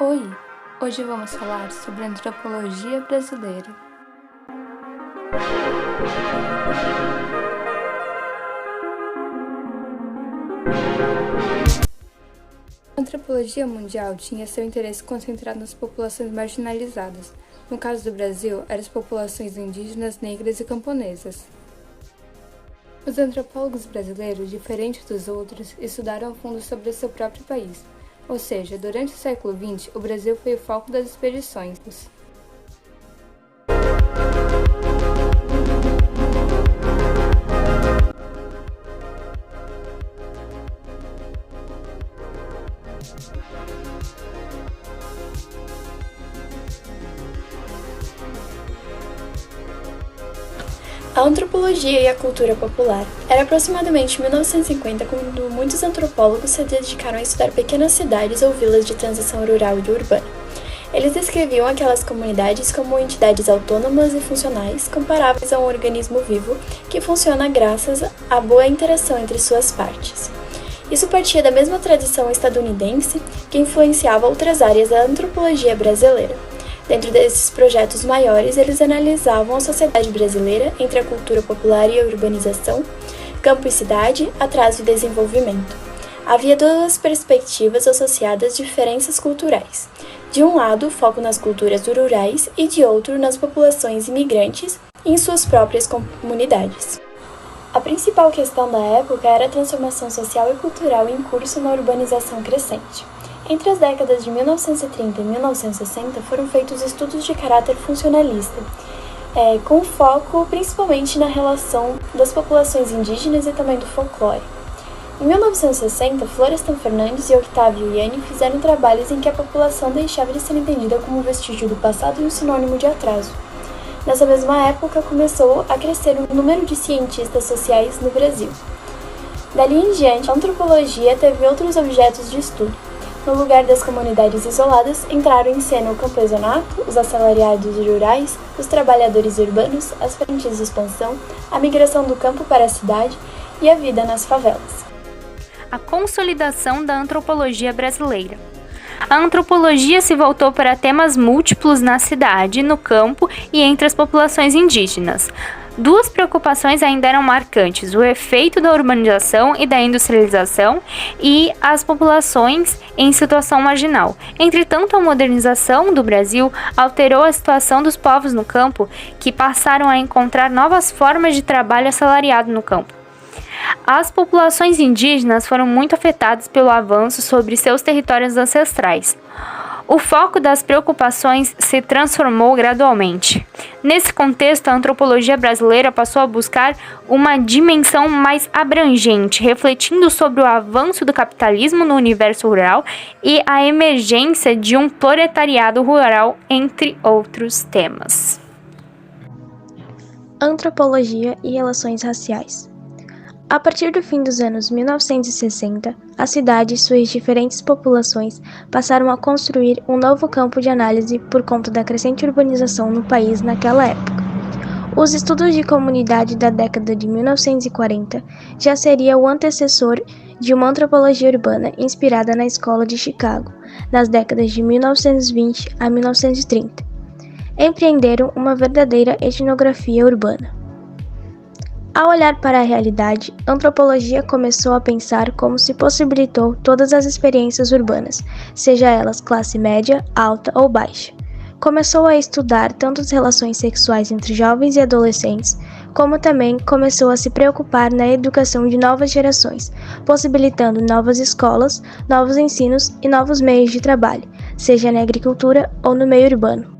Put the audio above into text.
Oi! Hoje vamos falar sobre a antropologia brasileira. A antropologia mundial tinha seu interesse concentrado nas populações marginalizadas. No caso do Brasil, eram as populações indígenas, negras e camponesas. Os antropólogos brasileiros, diferentes dos outros, estudaram a fundo sobre o seu próprio país. Ou seja, durante o século XX, o Brasil foi o foco das expedições. A antropologia e a cultura popular. Era aproximadamente 1950 quando muitos antropólogos se dedicaram a estudar pequenas cidades ou vilas de transição rural e urbana. Eles descreviam aquelas comunidades como entidades autônomas e funcionais, comparáveis a um organismo vivo que funciona graças à boa interação entre suas partes. Isso partia da mesma tradição estadunidense que influenciava outras áreas da antropologia brasileira. Dentro desses projetos maiores, eles analisavam a sociedade brasileira entre a cultura popular e a urbanização, campo e cidade, atraso e desenvolvimento. Havia duas perspectivas associadas a diferenças culturais. De um lado, foco nas culturas rurais e de outro, nas populações imigrantes e em suas próprias comunidades. A principal questão da época era a transformação social e cultural em curso na urbanização crescente. Entre as décadas de 1930 e 1960 foram feitos estudos de caráter funcionalista, com foco principalmente na relação das populações indígenas e também do folclore. Em 1960, Florestan Fernandes e Octávio Yanni fizeram trabalhos em que a população deixava de ser entendida como um vestígio do passado e um sinônimo de atraso. Nessa mesma época, começou a crescer o número de cientistas sociais no Brasil. Dali em diante, a antropologia teve outros objetos de estudo. No lugar das comunidades isoladas, entraram em cena o campesinato, os assalariados rurais, os trabalhadores urbanos, as frentes de expansão, a migração do campo para a cidade e a vida nas favelas. A consolidação da antropologia brasileira. A antropologia se voltou para temas múltiplos na cidade, no campo e entre as populações indígenas. Duas preocupações ainda eram marcantes: o efeito da urbanização e da industrialização e as populações em situação marginal. Entretanto, a modernização do Brasil alterou a situação dos povos no campo, que passaram a encontrar novas formas de trabalho assalariado no campo. As populações indígenas foram muito afetadas pelo avanço sobre seus territórios ancestrais. O foco das preocupações se transformou gradualmente. Nesse contexto, a antropologia brasileira passou a buscar uma dimensão mais abrangente, refletindo sobre o avanço do capitalismo no universo rural e a emergência de um proletariado rural, entre outros temas. Antropologia e relações raciais. A partir do fim dos anos 1960, a cidade e suas diferentes populações passaram a construir um novo campo de análise por conta da crescente urbanização no país naquela época. Os estudos de comunidade da década de 1940 já seria o antecessor de uma antropologia urbana inspirada na escola de Chicago, nas décadas de 1920 a 1930. Empreenderam uma verdadeira etnografia urbana. Ao olhar para a realidade, a antropologia começou a pensar como se possibilitou todas as experiências urbanas, seja elas classe média, alta ou baixa. Começou a estudar tanto as relações sexuais entre jovens e adolescentes, como também começou a se preocupar na educação de novas gerações, possibilitando novas escolas, novos ensinos e novos meios de trabalho, seja na agricultura ou no meio urbano.